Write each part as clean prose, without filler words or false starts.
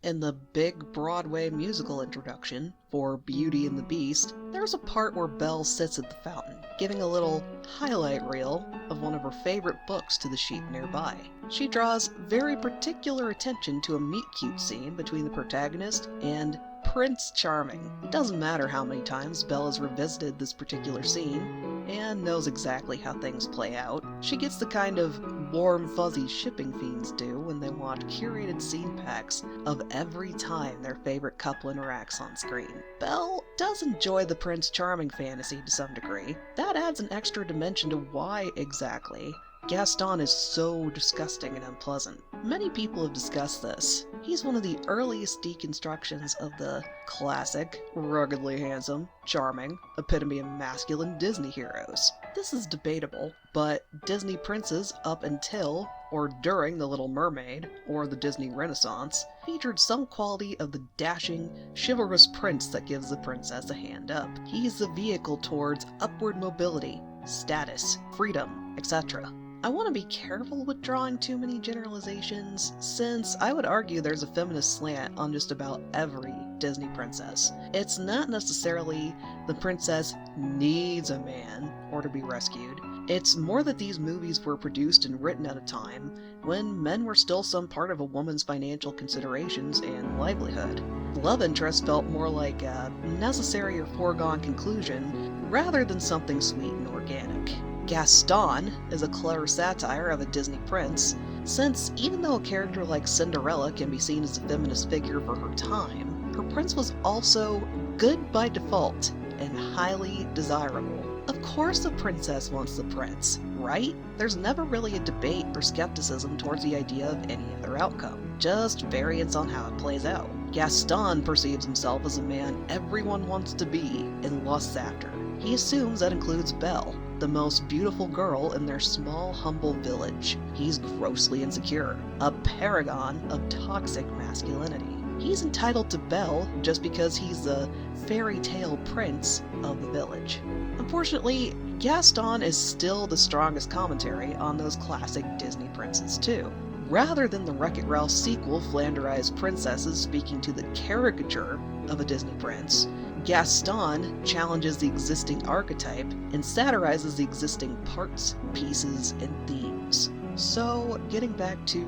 In the big Broadway musical introduction for Beauty and the Beast, there's a part where Belle sits at the fountain, giving a little highlight reel of one of her favorite books to the sheep nearby. She draws very particular attention to a meet-cute scene between the protagonist and Prince Charming. It doesn't matter how many times Belle has revisited this particular scene and knows exactly how things play out. She gets the kind of warm, fuzzy shipping fiends do when they want curated scene packs of every time their favorite couple interacts on screen. Belle does enjoy the Prince Charming fantasy to some degree. That adds an extra dimension to why exactly Gaston is so disgusting and unpleasant. Many people have discussed this. He's one of the earliest deconstructions of the classic, ruggedly handsome, charming, epitome of masculine Disney heroes. This is debatable, but Disney princes up until or during The Little Mermaid or the Disney Renaissance featured some quality of the dashing, chivalrous prince that gives the princess a hand up. He's the vehicle towards upward mobility, status, freedom, etc. I want to be careful with drawing too many generalizations, since I would argue there's a feminist slant on just about every Disney princess. It's not necessarily the princess needs a man or to be rescued. It's more that these movies were produced and written at a time when men were still some part of a woman's financial considerations and livelihood. Love interest felt more like a necessary or foregone conclusion rather than something sweet and organic. Gaston is a clever satire of a Disney prince, since even though a character like Cinderella can be seen as a feminist figure for her time, her prince was also good by default and highly desirable. Of course the princess wants the prince, right? There's never really a debate or skepticism towards the idea of any other outcome, just variance on how it plays out. Gaston perceives himself as a man everyone wants to be and lusts after. He assumes that includes Belle, the most beautiful girl in their small, humble village. He's grossly insecure, a paragon of toxic masculinity. He's entitled to Belle just because he's the fairy tale prince of the village. Unfortunately, Gaston is still the strongest commentary on those classic Disney princes too. Rather than the Wreck-It Ralph sequel flanderized princesses speaking to the caricature of a Disney prince, Gaston challenges the existing archetype and satirizes the existing parts, pieces, and themes. So, getting back to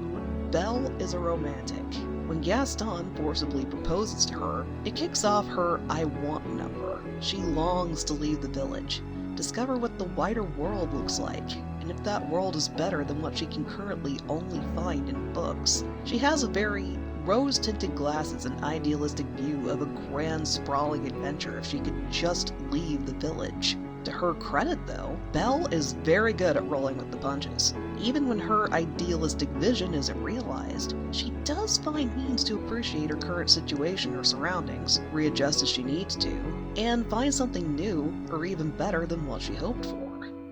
Belle is a romantic. When Gaston forcibly proposes to her, it kicks off her I want number. She longs to leave the village, discover what the wider world looks like, and if that world is better than what she can currently only find in books. She has a very rose-tinted glasses and idealistic view of a grand sprawling adventure if she could just leave the village. To her credit though, Belle is very good at rolling with the punches. Even when her idealistic vision isn't realized, she does find means to appreciate her current situation or surroundings, readjust as she needs to, and find something new or even better than what she hoped for.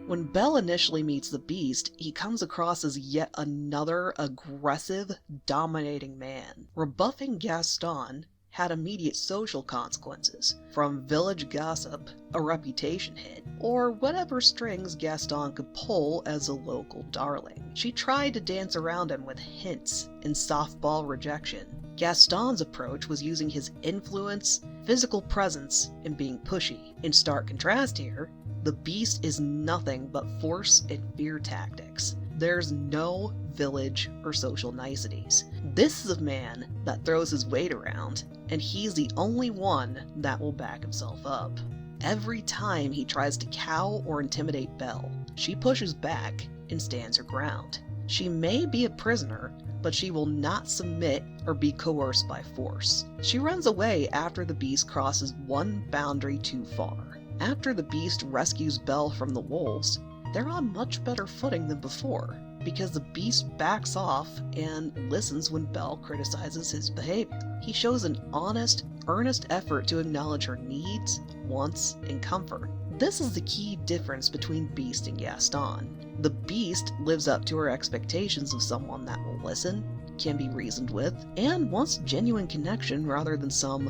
When Belle initially meets the Beast, he comes across as yet another aggressive, dominating man. Rebuffing Gaston had immediate social consequences, from village gossip, a reputation hit, or whatever strings Gaston could pull as a local darling. She tried to dance around him with hints and softball rejection. Gaston's approach was using his influence, physical presence, and being pushy. In stark contrast here, the Beast is nothing but force and fear tactics. There's no village or social niceties. This is a man that throws his weight around, and he's the only one that will back himself up. Every time he tries to cow or intimidate Belle, she pushes back and stands her ground. She may be a prisoner, but she will not submit or be coerced by force. She runs away after the Beast crosses one boundary too far. After the Beast rescues Belle from the wolves, they're on much better footing than before, because the Beast backs off and listens when Belle criticizes his behavior. He shows an honest, earnest effort to acknowledge her needs, wants, and comfort. This is the key difference between Beast and Gaston. The Beast lives up to her expectations of someone that will listen, can be reasoned with, and wants genuine connection rather than some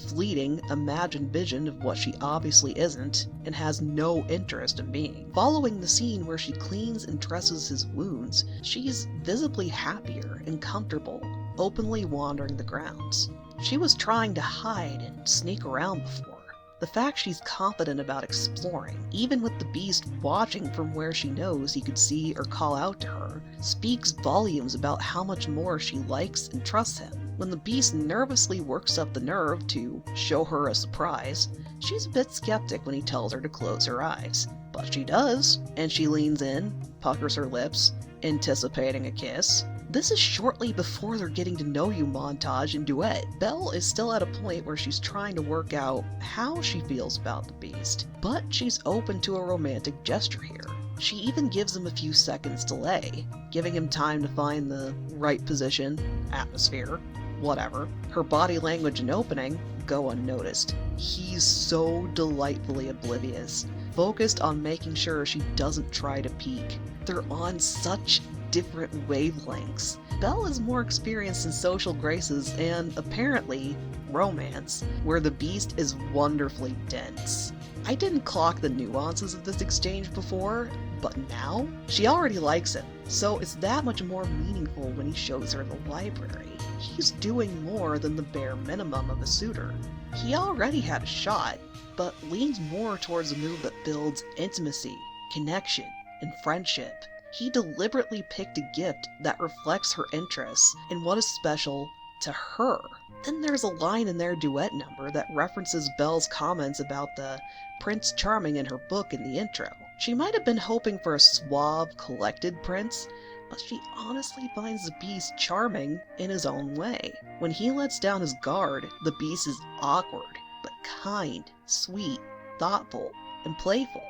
fleeting, imagined vision of what she obviously isn't and has no interest in being. Following the scene where she cleans and dresses his wounds, she's visibly happier and comfortable openly wandering the grounds. She was trying to hide and sneak around before. The fact she's confident about exploring, even with the beast watching from where she knows he could see or call out to her, speaks volumes about how much more she likes and trusts him. When the beast nervously works up the nerve to show her a surprise, she's a bit skeptic when he tells her to close her eyes. But she does, and she leans in, puckers her lips, anticipating a kiss. This is shortly before their getting to know you montage and duet. Belle is still at a point where she's trying to work out how she feels about the beast, but she's open to a romantic gesture here. She even gives him a few seconds delay, giving him time to find the right position, atmosphere, whatever. Her body language and opening go unnoticed. He's so delightfully oblivious, focused on making sure she doesn't try to peek. They're on such different wavelengths. Belle is more experienced in social graces and, apparently, romance, where the beast is wonderfully dense. I didn't clock the nuances of this exchange before, but now, she already likes him, so it's that much more meaningful when he shows her the library. He's doing more than the bare minimum of a suitor. He already had a shot, but leans more towards a move that builds intimacy, connection, and friendship. He deliberately picked a gift that reflects her interests and what is special to her. Then there's a line in their duet number that references Belle's comments about the Prince Charming in her book in the intro. She might have been hoping for a suave, collected prince, but she honestly finds the beast charming in his own way. When he lets down his guard, the beast is awkward, but kind, sweet, thoughtful, and playful.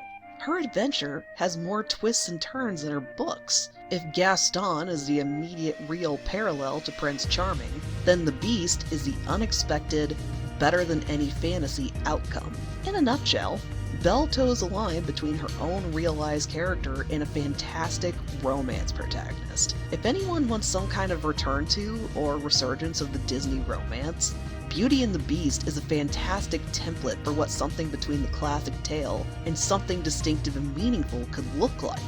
Her adventure has more twists and turns than her books. If Gaston is the immediate real parallel to Prince Charming, then the Beast is the unexpected, better than any fantasy outcome. In a nutshell, Belle toes a line between her own realized character and a fantastic romance protagonist. If anyone wants some kind of return to or resurgence of the Disney romance, Beauty and the Beast is a fantastic template for what something between the classic tale and something distinctive and meaningful could look like.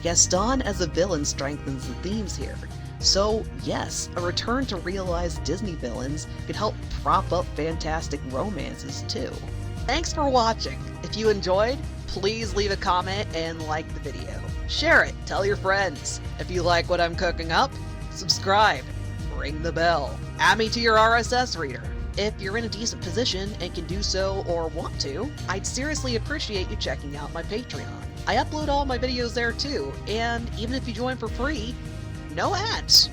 Gaston as a villain strengthens the themes here. So yes, a return to realized Disney villains could help prop up fantastic romances too. Thanks for watching. If you enjoyed, please leave a comment and like the video. Share it, tell your friends. If you like what I'm cooking up, subscribe, ring the bell, add me to your RSS reader. If you're in a decent position and can do so or want to, I'd seriously appreciate you checking out my Patreon. I upload all my videos there too, and even if you join for free, no ads.